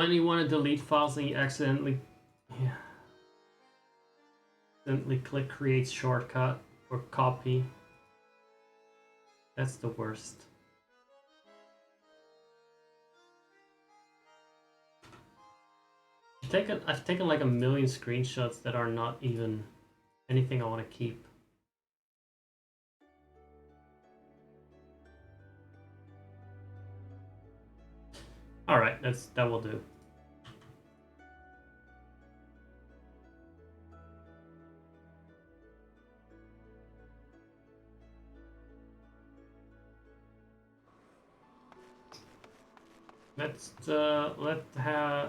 when you want to delete files and you accidentally click create shortcut or copy. That's the worst. I've taken like a million screenshots that are not even anything I want to keep. All right, that will do.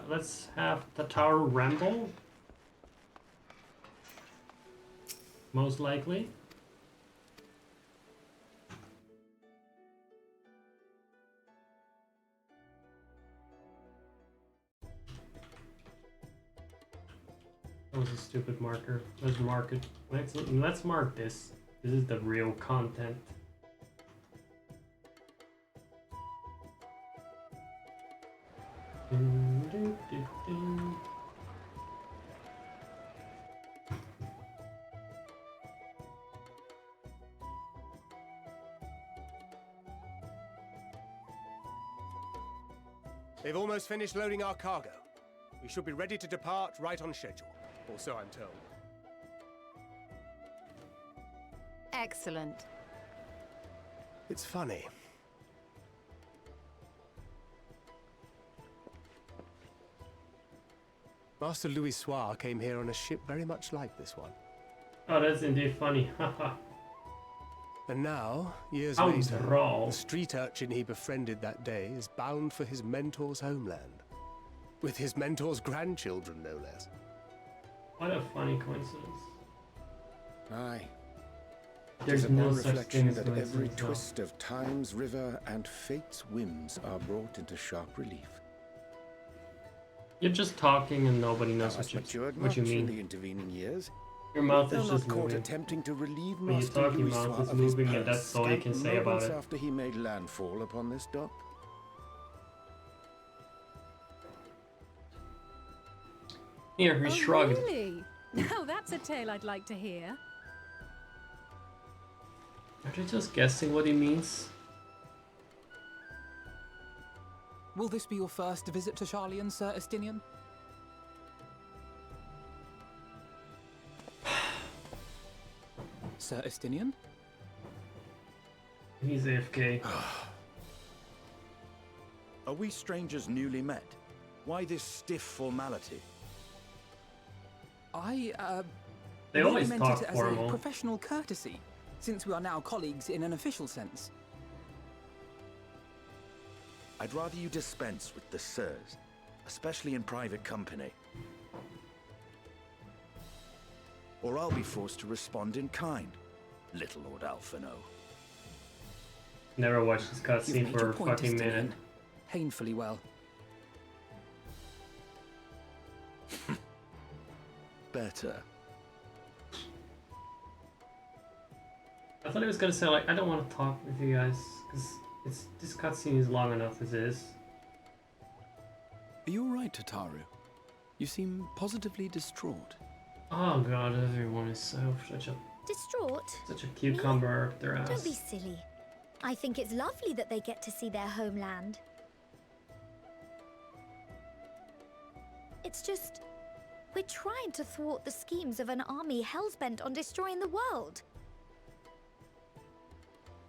Let's have the tower ramble. Most likely. That was a stupid marker. Let's mark it. Let's mark this. This is the real content. They've almost finished loading our cargo. We should be ready to depart right on schedule, or so I'm told. Excellent. It's funny. Master Louis Soir came here on a ship very much like this one. Oh, that's indeed funny. Haha. And now, years How later, droll. the street urchin he befriended that day is bound for his mentor's homeland. With his mentor's grandchildren, no less. What a funny coincidence. Aye. There's It is no upon such reflection thing as that every coincidence, no. twist of time's river and fate's whims are brought into sharp relief. You're just talking and nobody knows Thou hast what matured you much in the mean. intervening years. Your mouth Thou is not just caught moving. attempting to relieve When you Master talk, your Louis mouth Soir is of his moving and purse that's all you can scant say about moments it. after he made landfall upon this dock. Here, he shrugged. Really? Now that's a tale I'd like to hear. Are they just guessing what he means? Will this be your first visit to Charlian, Sir Estinian? Sir Estinian? He's AFK. Are we strangers newly met? Why this stiff formality? I, They merely always meant talk it as formal. a professional courtesy, since we are now colleagues in an official sense. I'd rather you dispense with the sirs, especially in private company. Or I'll be forced to respond in kind, little Lord Alphino. Never watched this You've cutscene made for your a point, fucking minute. Estinian. Painfully well. Better. I thought he was gonna say like, I don't want to talk with you guys because this cutscene is long enough as is. Are you all right, Tataru? You seem positively distraught. Oh god, everyone is such a Distraught? cucumber up their ass. Don't be silly. I think it's lovely that they get to see their homeland. It's just, we're trying to thwart the schemes of an army hell-bent on destroying the world.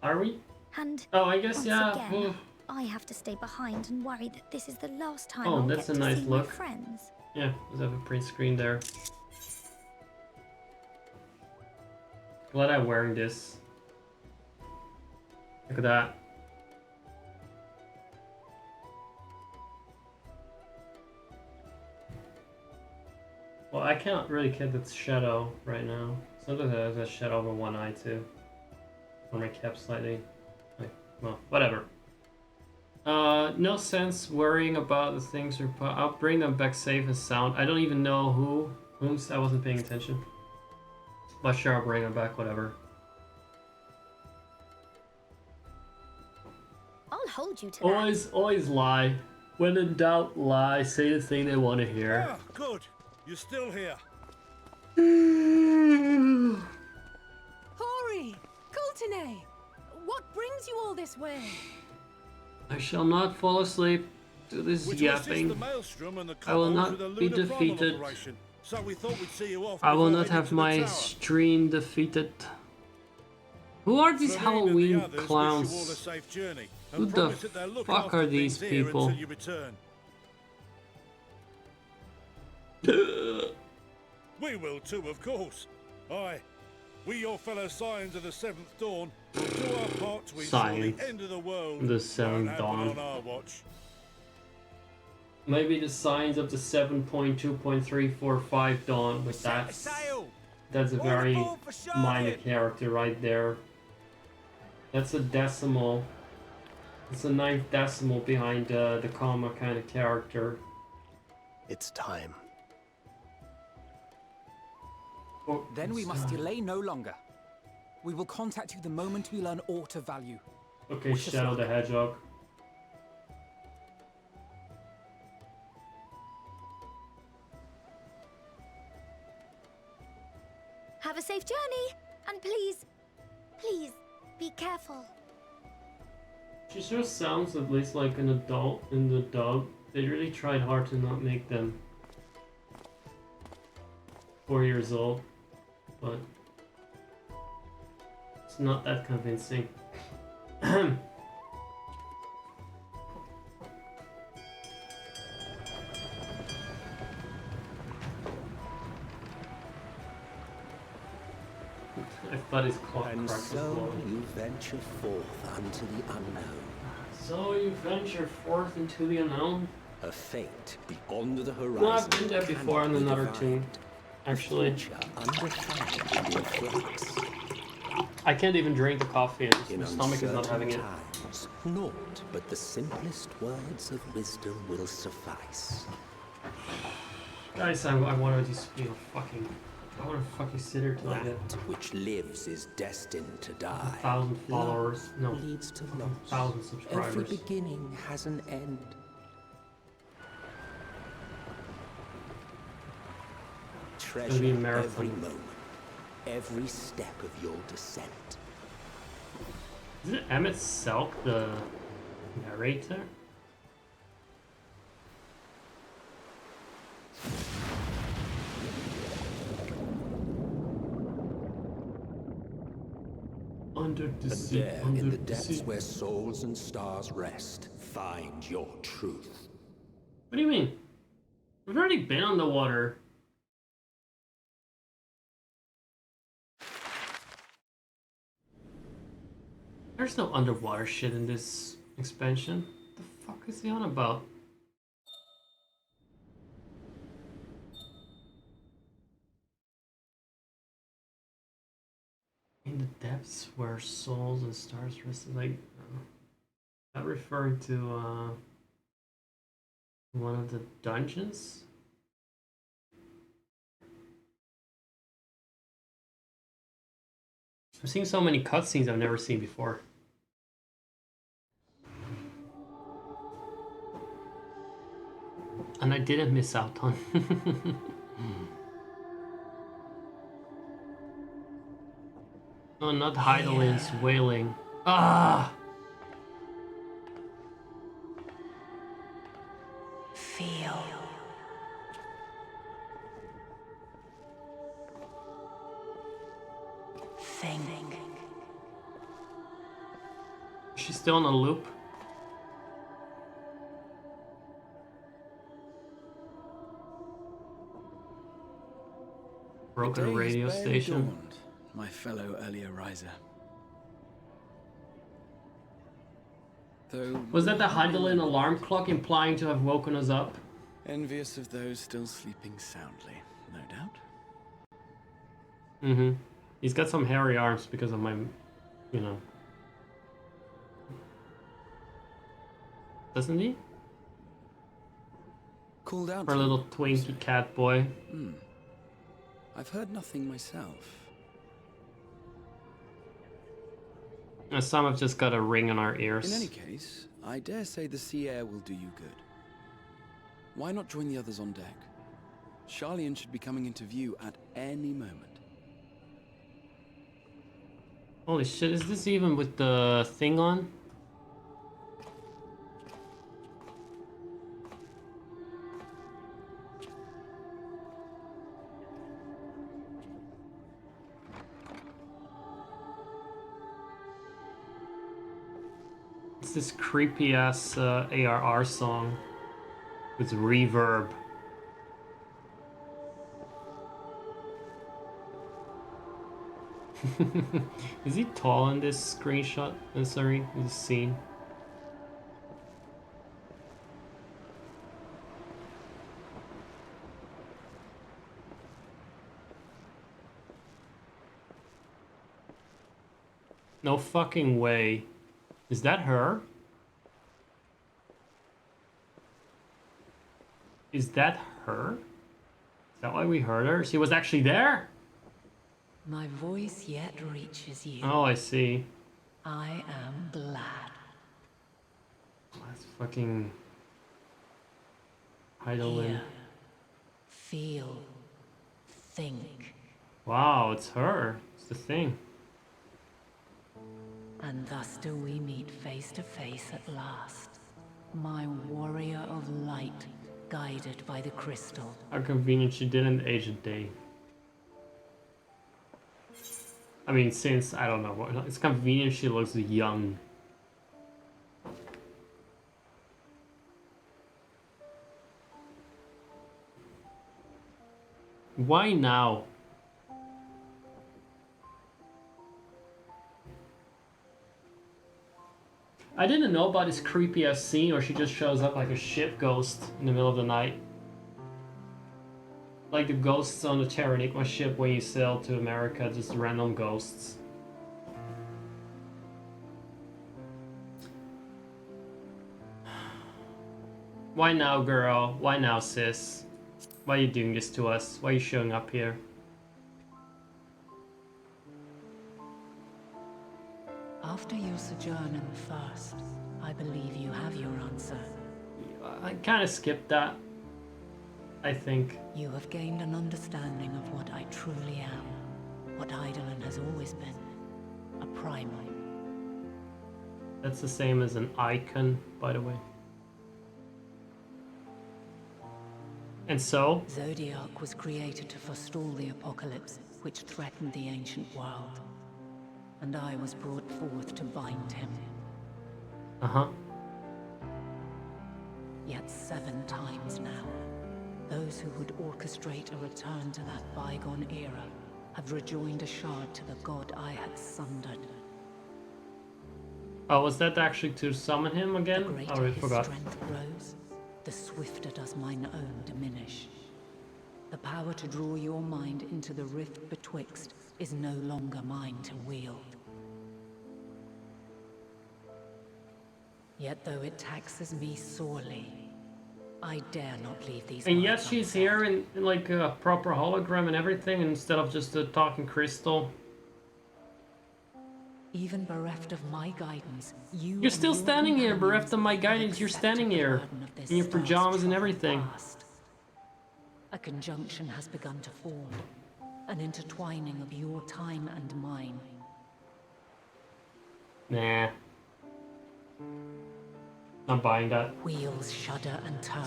Are we? And Oh, I guess once yeah. again, I have to stay behind and worry that this is the last time Oh, I'll that's get a to nice see look. my friends. Yeah, let's have a print screen there. Glad I'm wearing this. Look at that. Well, I can't really get that shadow right now. Sometimes I have a shadow over one eye too. Or my cap slightly. Like, well, whatever. No sense worrying about the things. I'll bring them back safe and sound. I don't even know whom's. I wasn't paying attention. But sure, I'll bring them back, whatever. I'll hold you to that. Always lie. When in doubt, lie. Say the thing they want to hear. Ah, good. You're still here. Hori! Coulternay! What brings you all this way? I shall not fall asleep to this We're to assist the yapping. Maelstrom and the I will kobolds not with a be lunar primal defeated. operation, so we thought we'd see you off I will before not heading have to the my tower. stream defeated. Who are these Sabine and the Halloween others wish you all a clowns? safe journey, and Who the promise that they'll look fuck after are these things here people? until you return. We will too, of course. Aye. We, your fellow Scions of the Seventh Dawn, will do our part to ensure Scions. the end of the world The won't Seventh happen Dawn. on our watch. Maybe the signs of the 7.2.345 dawn, but that's a very minor character right there. That's a decimal. It's a ninth decimal behind the comma kind of character. It's time. Oh, Then we it's, must delay no longer. We will contact you the moment we learn aught of value. Okay, Wish us Shadow luck. the Hedgehog. Have a safe journey, and please, please, be careful. She sure sounds at least like an adult in the dub. They really tried hard to not make them 4 years old, but it's not that convincing. I thought his clock And cracked as so well. you venture forth unto the unknown, So you venture forth into the unknown? a fate beyond the horizon. No, I've been there before in cannot be another divined. tomb. Actually, Future undefined in your flux. I can't even drink the coffee. And In my stomach is not having uncertain it. times, naught but the simplest words of wisdom will suffice. Guys, I want to just be fucking. I want to fucking sit here till I get That which lives is destined to die. 1,000 followers. No, Leads to loss. 1,000 Every subscribers. beginning has an end. gonna Treasure be a every marathon. moment, every step of your descent. Is it Emmett Selk, the narrator? Under the And sea, there, under in the the depths sea. where souls and stars rest, find your truth. What do you mean? We've already been on the water. There's no underwater shit in this expansion. What the fuck is he on about? In the depths where souls and stars rest, like, that referring to one of the dungeons? I'm seeing so many cutscenes I've never seen before. And I didn't miss out on. Oh, not Heidelin's wailing. Ah! Feel. Think. She's still on a loop. The Broken day has radio barely station. dawned, my fellow earlier riser. Though Was that the Heidelin alarm clock implying to have woken us up? envious of those still sleeping soundly, no doubt. Mm-hmm. He's got some hairy arms because of my, you know. Doesn't he? Called out For a to little you, twinkie say. cat boy. I've heard nothing myself. And some have just got a ring in our ears. In any case, I dare say the sea air will do you good. Why not join the others on deck? Charlian should be coming into view at any moment. Holy shit, is this even with the thing on? It's this creepy ass ARR song with reverb. Is he tall in this screenshot? Sorry, this scene. No fucking way. Is that her? Is that her? Is that why we heard her? She was actually there? My voice yet reaches you. Oh, I see. I am glad. That's fucking... Heidelin. Hear, feel, think. Wow, it's her. It's the thing. And thus do we meet face to face at last. My warrior of light, guided by the crystal. How convenient she didn't age a day. I mean, since, I don't know, it's convenient she looks young. Why now? I didn't know about this creepy ass scene, or she just shows up like a ship ghost in the middle of the night. Like the ghosts on the Terranigma ship when you sail to America, just random ghosts. Why now, girl? Why now, sis? Why are you doing this to us? Why are you showing up here? After your sojourn in the First, I believe you have your answer. I kind of skipped that, I think. You have gained an understanding of what I truly am, what Eidolon has always been, a primal. That's the same as an icon, by the way. And so? Zodiac was created to forestall the apocalypse, which threatened the ancient world. And I was brought forth to bind him. Uh-huh. Yet 7 times now, those who would orchestrate a return to that bygone era have rejoined a shard to the god I had sundered. Oh, was that actually to summon him again? The greater I already his forgot. strength grows, the swifter does mine own diminish. The power to draw your mind into the rift betwixt is no longer mine to wield. Yet though it taxes me sorely, I dare not leave these. And yet she's here in like a proper hologram and everything, instead of just a talking crystal. Even bereft of my guidance, You're still standing here, bereft of my guidance. You're standing here in your pajamas and everything. A conjunction has begun to form, an intertwining of your time and mine. Nah. I'm buying that. Wheels shudder and turn.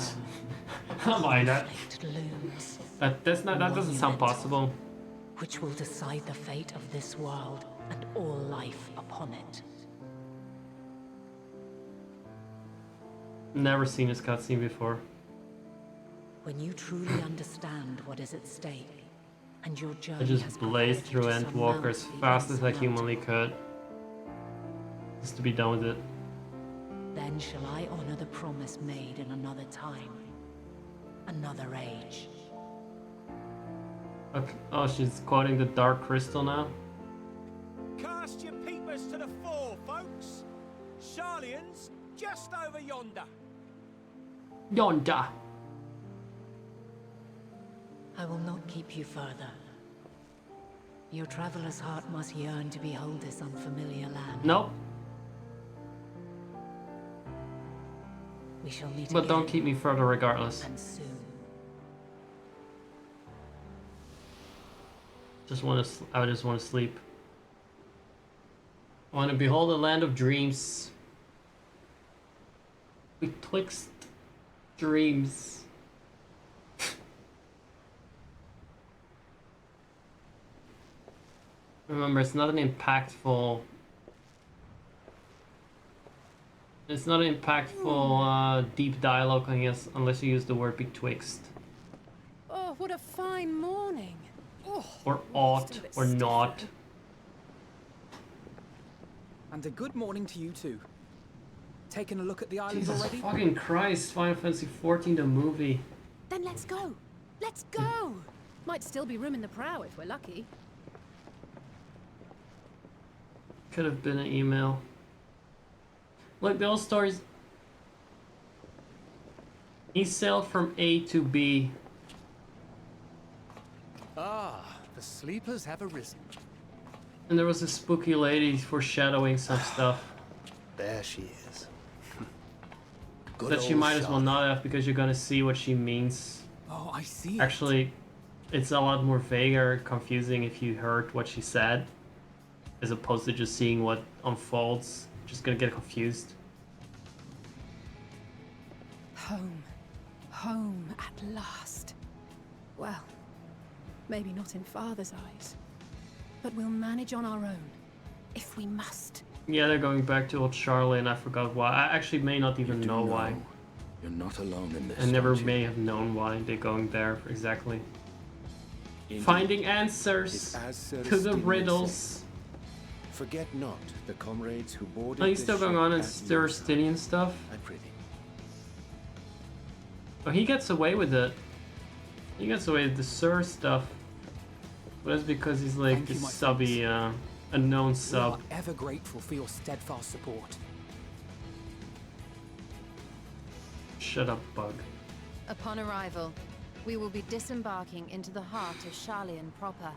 I'm buying that. Looms, That doesn't sound possible. which will decide the fate of this world and all life upon it. Never seen this cutscene before. When you truly understand what is at stake, and your journey I just has blazed through prepared you to Endwalker as surmount the fast as I immense humanly could. Just to be done with it. Then shall I honor the promise made in another time, another age. Okay. Oh, she's quoting the Dark Crystal now? Cast your peepers to the fore, folks. Charlian's just over yonder. Yonder! I will not keep you further. Your traveler's heart must yearn to behold this unfamiliar land. Nope. We shall meet But don't again, keep me further regardless. and soon. I just want to sleep. I want to behold the land of dreams. Betwixt dreams. Remember, it's not an impactful. It's not an impactful deep dialogue, I guess, unless you use the word betwixt. Oh, what a fine morning. Oh, Or ought, or not. And a good morning to you too. Taking a look at the island Jesus already? fucking Christ, Final Fantasy XIV the movie. Then let's go. Let's go. Might still be room in the prow if we're lucky. Could have been an email. Look, those stories. He sailed from A to B. Ah, the sleepers have arisen. And there was a spooky lady foreshadowing some stuff. There she is. Good That you old might as well Charlotte. not have, because you're gonna see what she means. Oh, I see. Actually, it's a lot more vague or confusing if you heard what she said, as opposed to just seeing what unfolds. Just gonna get confused. Home. Home at last. Well, maybe not in Father's eyes. But we'll manage on our own, if we must. Yeah, they're going back to old Charlie, and I forgot why. I actually may not even know why. You're not alone in this. I never aren't you? may have known why they're going there exactly. Indeed. Finding answers It's as to the Celestine riddles. said. Forget not the comrades who boarded Oh, he's this still going ship on and at your side. Eorzea stuff. I prithee. Oh, he gets away with it. He gets away with the Sir stuff. But that's because he's like Thank you, this my subby, unknown We sub. are ever grateful for your steadfast support. Shut up, bug. Upon arrival, we will be disembarking into the heart of Sharlayan proper.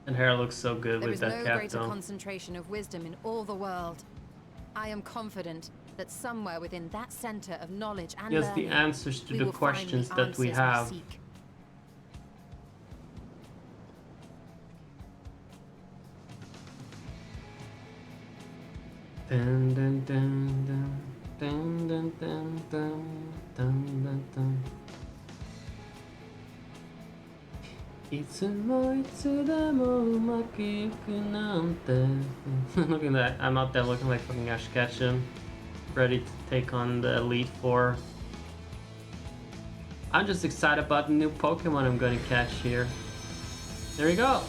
And hair looks so good There with is that no cap greater though. concentration of wisdom in all the world. I am confident that somewhere within that center of knowledge and He has the learning, answers to we the will find questions the that we answers have. seek. Dun, dun, dun, dun, dun, dun, dun, dun, dun, dun, dun. いつもいつでもうまくいくなんて Look at that, I'm out there looking like fucking Ash Ketchum, ready to take on the Elite Four. I'm just excited about the new Pokemon I'm gonna catch here. There we go!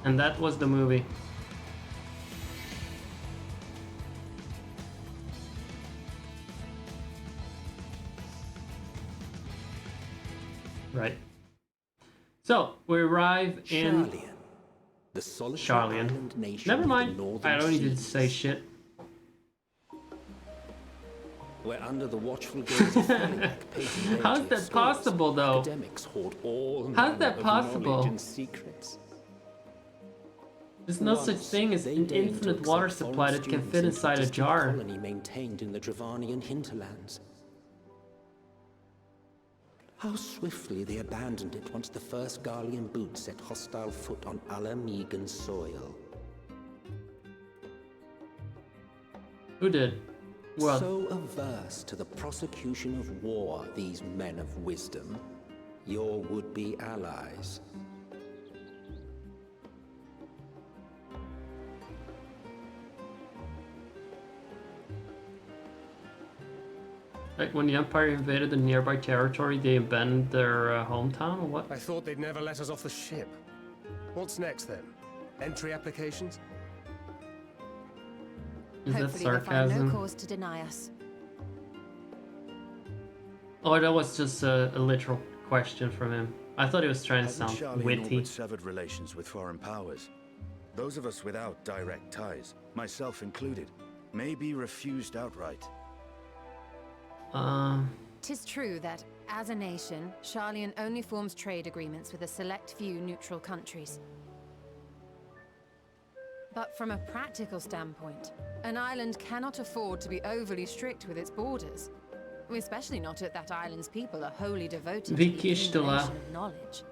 And that was the movie. Right. So, we arrive in Sharlayan, the solitary Sharlayan. island nation Never of the mind, northern I don't need to seas, say shit. where under the watchful gaze of Felinac, Peyton How's Lady of that scholars, possible, though? academics hoard all How's that manner of possible? knowledge and secrets. There's no such Once, thing as they an deigned to infinite water accept supply foreign that can students fit into inside a distant jar. colony maintained in the Dravanian hinterlands. How swiftly they abandoned it once the first Garlean boot set hostile foot on Alamegan soil. Who did? Well, So averse to the prosecution of war, these men of wisdom, your would-be allies. like when the Empire invaded the nearby territory, they abandoned their hometown or what? I thought they'd never let us off the ship. What's next then? Entry applications? Is that Hopefully they find no sarcasm? cause to deny us. Or that was just a literal question from him. I thought he was trying to Hasn't sound Sharlayan all witty. but severed relations with foreign powers? Those of us without direct ties, myself included, may be refused outright. 'Tis true that, As a nation, Sharlayan only forms trade agreements with a select few neutral countries. But from a practical standpoint, an island cannot afford to be overly strict with its borders. Especially not if that island's people are wholly devoted to the accumulation of knowledge.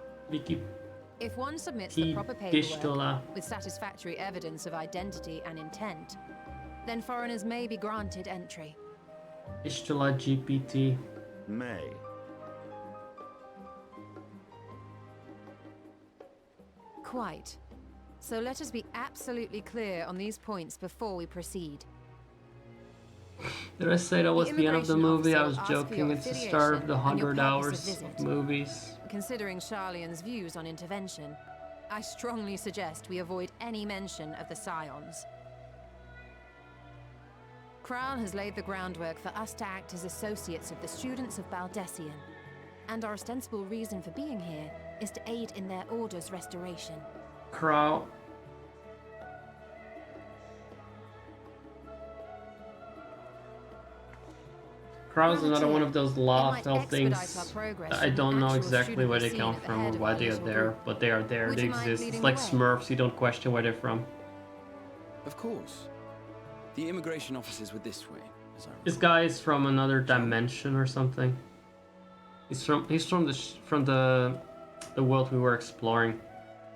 If one submits the proper paperwork with satisfactory evidence of identity and intent, then foreigners may be granted entry. Ishtala GPT. May. Quite. So let us be absolutely clear on these points before we proceed. Did I say that was the end of the movie? I was joking. It's the start of the 100 hours of movies. Considering Sharlayan's views on intervention, I strongly suggest we avoid any mention of the Scions. Crown has laid the groundwork for us to act as associates of the students of Baldessian, and our ostensible reason for being here is to aid in their order's restoration. Crow. Crow's another one of those lifestyle things. I don't know exactly where they come from or why they are there, but they are there. They exist. It's like Smurfs. You don't question where they're from. Of course. The immigration offices were this way, as I remember. This guy is from another dimension or something. He's from the world we were exploring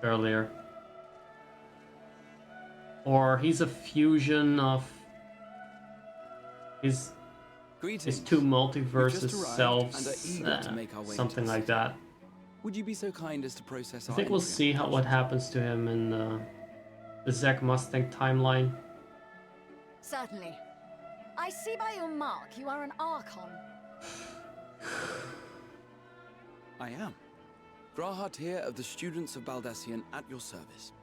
earlier. Or he's a fusion of his two multiverses selves, something like that. Would you be so kind as to process? I think we'll see what happens to him in the Zack Mustang timeline. Certainly. I see by your mark you are an Archon. I am. Grahat here of the students of Baldessian at your service.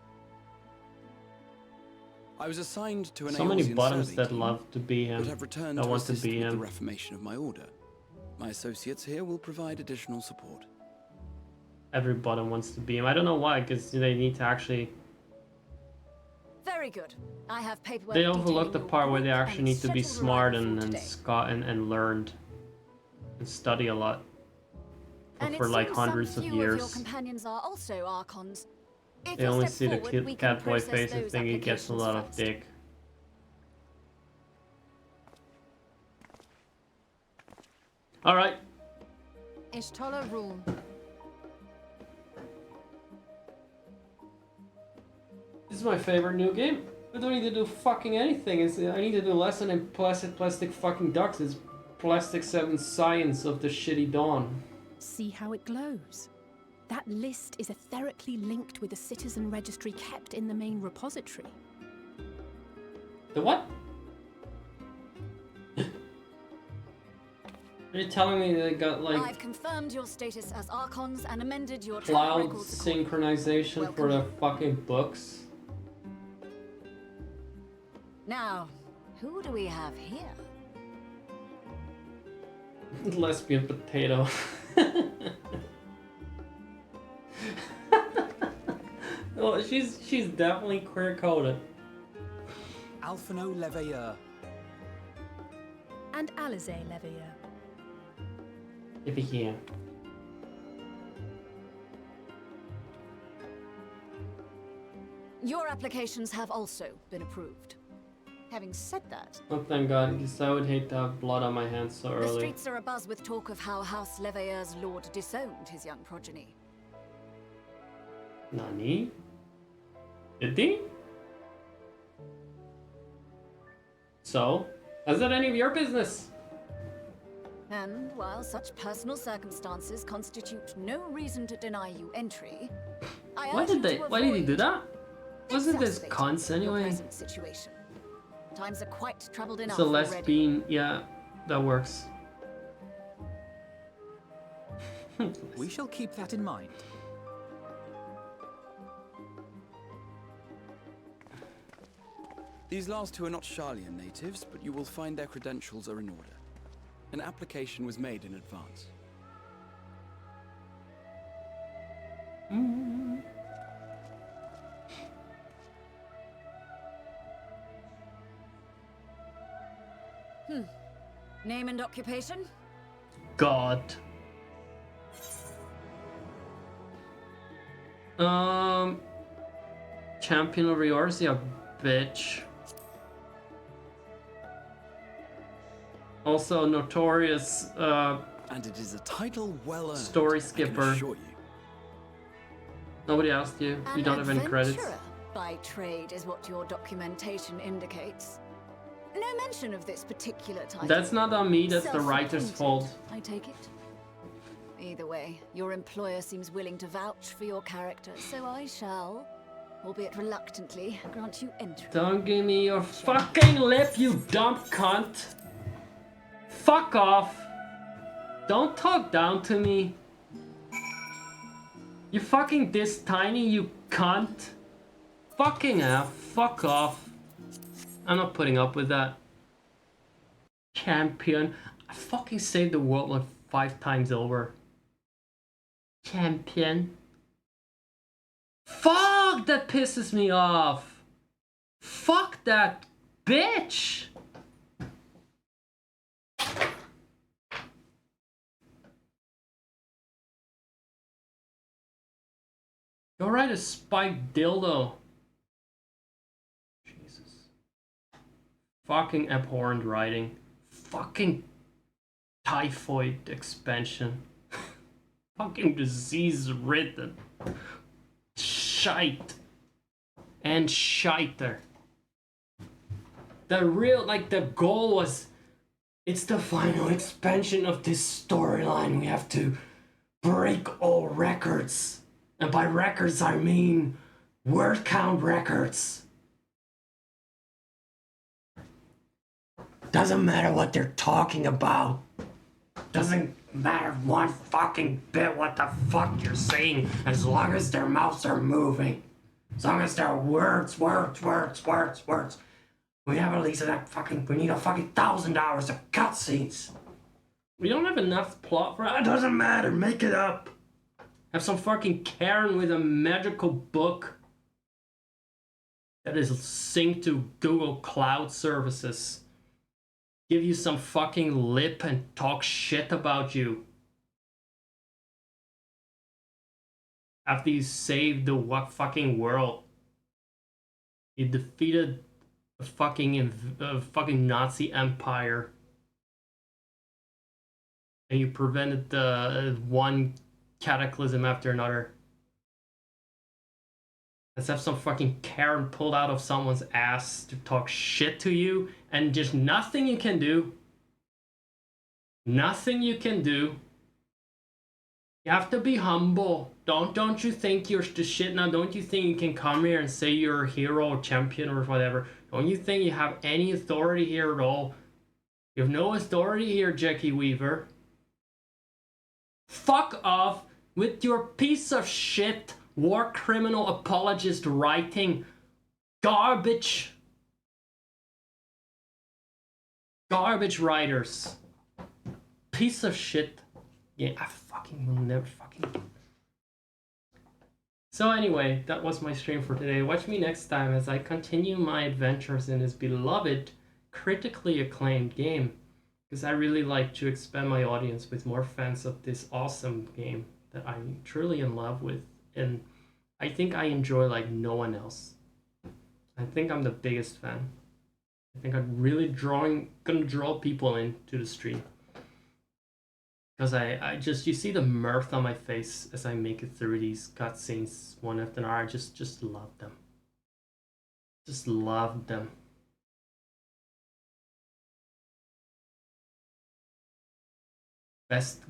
I was assigned to an so many bottoms that love to be him. But have returned that to want to assist be with him. the reformation of my order. My associates here will provide additional support. Every bottom wants to be him. I don't know why, because they need to actually. Very good. I have paperwork. They overlook the part where they actually need to be smart and learned and study a lot for like hundreds of years. Your companions are also Archons. If they only see the cat boy face and think he gets a lot of dick. Alright. Ishtola rule. This is my favorite new game. I don't need to do fucking anything. I need to do less than plastic fucking ducks. It's Plastic 7 science of the shitty dawn. See how it glows? That list is etherically linked with the citizen registry kept in the main repository. The what? Are you telling me they got like I've confirmed your status as Archons and amended your cloud synchronization for the fucking books? Now, who do we have here? Lesbian potato. Oh, she's definitely queer coded. Alphino Leveilleur. And Alize Leveilleur. Yeah. Your applications have also been approved. Having said that... Oh, thank God, because I would hate to have blood on my hands so early. The streets are abuzz with talk of how House Leveilleur's lord disowned his young progeny. Nani? Did he? So, is that any of your business? And while such personal circumstances constitute no reason to deny you entry, Why did he do that? Wasn't this cons anyway? Situation. Times are quite troubled enough. It's a lesbian, yeah, that works. We shall keep that in mind. These last two are not Sharlayan natives, but you will find their credentials are in order. An application was made in advance. Name and occupation? God. Champion of Eorzea, bitch. Also notorious and it is a title well earned, story skipper. I can assure you. Nobody asked you. You don't have any credits. Adventurer by trade is what your documentation indicates. No mention of this particular title. That's not on me, that's the writer's fault. I take it. Either way, your employer seems willing to vouch for your character, so I shall, albeit reluctantly, grant you entry. Don't give me your fucking lip, you dumb cunt! Fuck off! Don't talk down to me. You're fucking this tiny, you cunt. Fucking F, fuck off. I'm not putting up with that. Champion. I fucking saved the world like 5 times over. Champion. Fuck, that pisses me off. Fuck that bitch. Go write a spiked dildo. Jesus. Fucking abhorrent writing. Fucking typhoid expansion. Fucking disease-ridden. Shite. And shiter. The real, like, the goal was, it's the final expansion of this storyline. We have to break all records. And by records, I mean word count records. Doesn't matter what they're talking about. Doesn't matter one fucking bit what the fuck you're saying, as long as their mouths are moving. As long as they're words. We have at least that fucking, we need a fucking 1,000 hours of cutscenes. We don't have enough plot for it. It doesn't matter, make it up. Have some fucking Karen with a magical book that is synced to Google Cloud Services. Give you some fucking lip and talk shit about you. After you saved the fucking world. You defeated a fucking Nazi empire. And you prevented the one cataclysm after another. Let's have some fucking Karen pulled out of someone's ass to talk shit to you, and just nothing you can do. Nothing you can do. You have to be humble. Don't you think you're the shit now? Don't you think you can come here and say you're a hero or champion or whatever? Don't you think you have any authority here at all? You have no authority here, Jackie Weaver. Fuck off with your piece of shit war criminal apologist writing. Garbage. Garbage writers. Piece of shit. Yeah, I fucking will never fucking... So anyway, that was my stream for today. Watch me next time as I continue my adventures in this beloved, critically acclaimed game. Because I really like to expand my audience with more fans of this awesome game that I'm truly in love with. And I think I enjoy like no one else. I think I'm the biggest fan. I think I'm really gonna draw people into the stream. Because I just, you see the mirth on my face as I make it through these cutscenes one after another. I just love them. Just love them. Best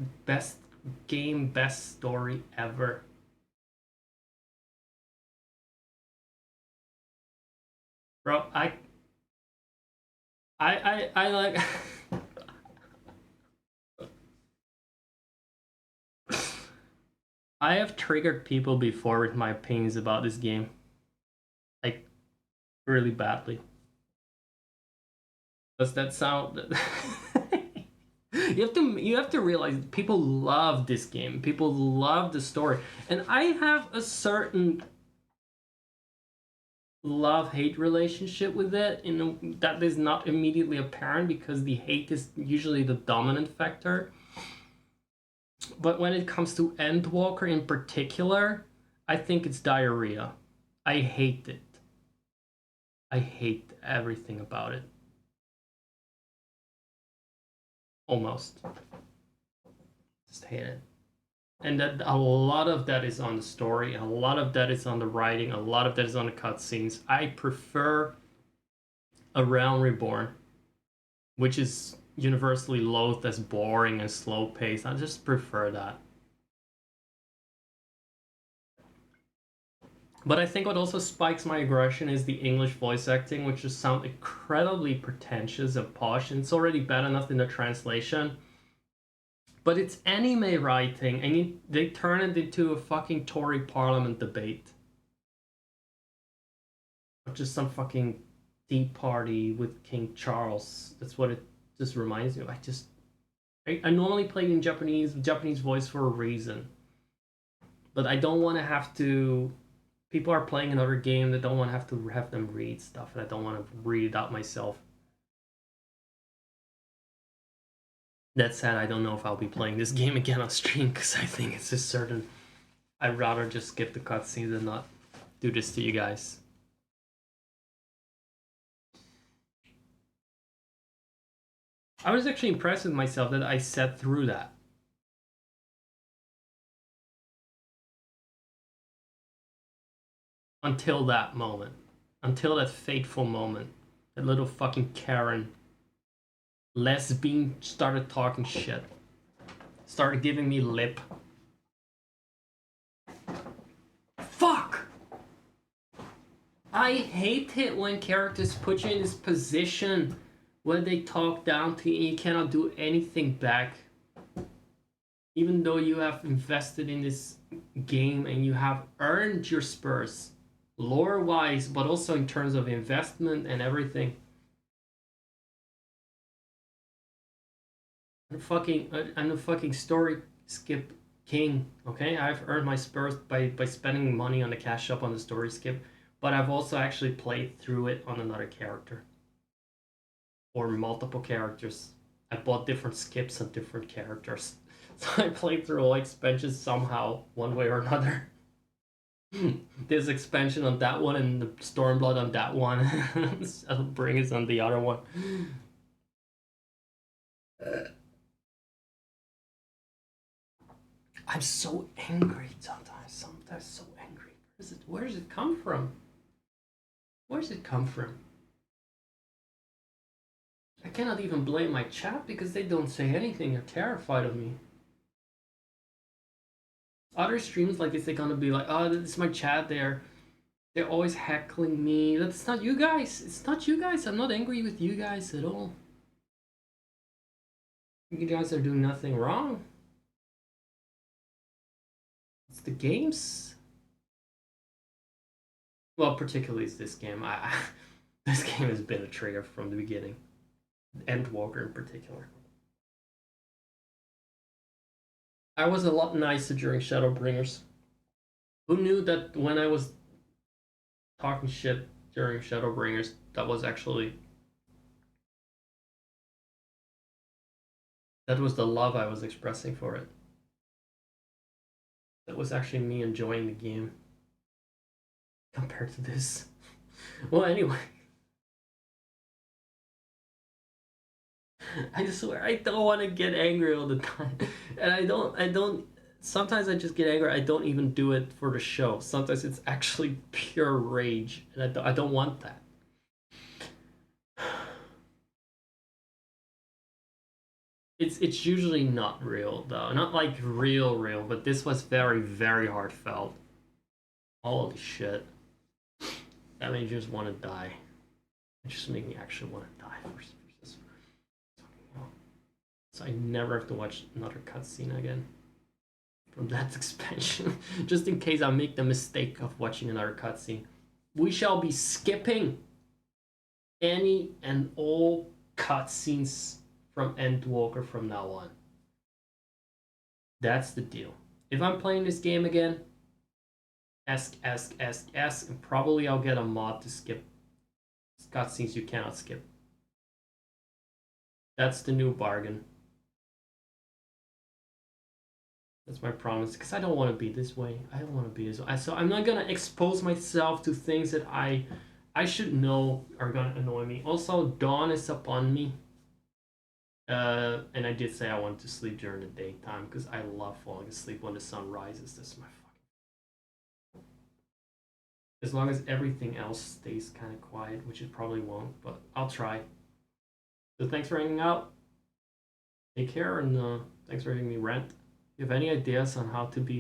game, best story ever. Bro, I like... I have triggered people before with my opinions about this game. Like, really badly. Does that sound... You have to realize people love this game. People love the story. And I have a certain love-hate relationship with it. You know, that is not immediately apparent because the hate is usually the dominant factor. But when it comes to Endwalker in particular, I think it's diarrhea. I hate it. I hate everything about it. Almost. Just hate it. And that a lot of that is on the story, a lot of that is on the writing, a lot of that is on the cutscenes. I prefer A Realm Reborn, which is universally loathed as boring and slow paced. I just prefer that. But I think what also spikes my aggression is the English voice acting, which just sounds incredibly pretentious and posh, and it's already bad enough in the translation. But it's anime writing, and they turn it into a fucking Tory Parliament debate. Or just some fucking tea party with King Charles. That's what it just reminds me of. I normally play in Japanese voice for a reason. But I don't want to have to... People are playing another game that don't want to have them read stuff, and I don't want to read it out myself. That said, I don't know if I'll be playing this game again on stream, because I think it's just certain. I'd rather just skip the cutscenes than not do this to you guys. I was actually impressed with myself that I sat through that. Until that moment. Until that fateful moment. That little fucking Karen lesbian started talking shit. Started giving me lip. Fuck! I hate it when characters put you in this position where they talk down to you and you cannot do anything back. Even though you have invested in this game and you have earned your spurs. Lore-wise, but also in terms of investment and everything. I'm a fucking story skip king, okay? I've earned my spurs by spending money on the cash shop on the story skip, but I've also actually played through it on another character. Or multiple characters. I bought different skips on different characters. So I played through all expansions somehow, one way or another. This expansion on that one and the Stormblood on that one. Shadowbringers on the other one. I'm so angry sometimes. Sometimes so angry. Where does it come from? Where does it come from? I cannot even blame my chat because they don't say anything. They're terrified of me. Other streams like this, they're gonna be like, oh, this is my chat there. They're always heckling me. That's not you guys. It's not you guys. I'm not angry with you guys at all. You guys are doing nothing wrong. It's the games. Well, particularly it's this game. This game has been a trigger from the beginning. Endwalker in particular. I was a lot nicer during Shadowbringers. Who knew that when I was talking shit during Shadowbringers, that was the love I was expressing for it. That was actually me enjoying the game. Compared to this. Well, anyway. I swear, I don't want to get angry all the time. And I don't, sometimes I just get angry. I don't even do it for the show. Sometimes it's actually pure rage. And I don't want that. It's usually not real, though. Not like real, but this was very, very heartfelt. Holy shit. That made me just want to die. It just made me actually want to die for this. So I never have to watch another cutscene again from that expansion. Just in case I make the mistake of watching another cutscene. We shall be skipping any and all cutscenes from Endwalker from now on. That's the deal. If I'm playing this game again, ask, and probably I'll get a mod to skip cutscenes you cannot skip. That's the new bargain. That's my promise, because I don't want to be this way. I don't want to be this way. So I'm not gonna expose myself to things that I should know are gonna annoy me. Also, dawn is upon me. And I did say I wanted to sleep during the daytime because I love falling asleep when the sun rises. That's my fucking... As long as everything else stays kind of quiet, which it probably won't, but I'll try. So thanks for hanging out. Take care, and thanks for having me rant. If you have any ideas on how to be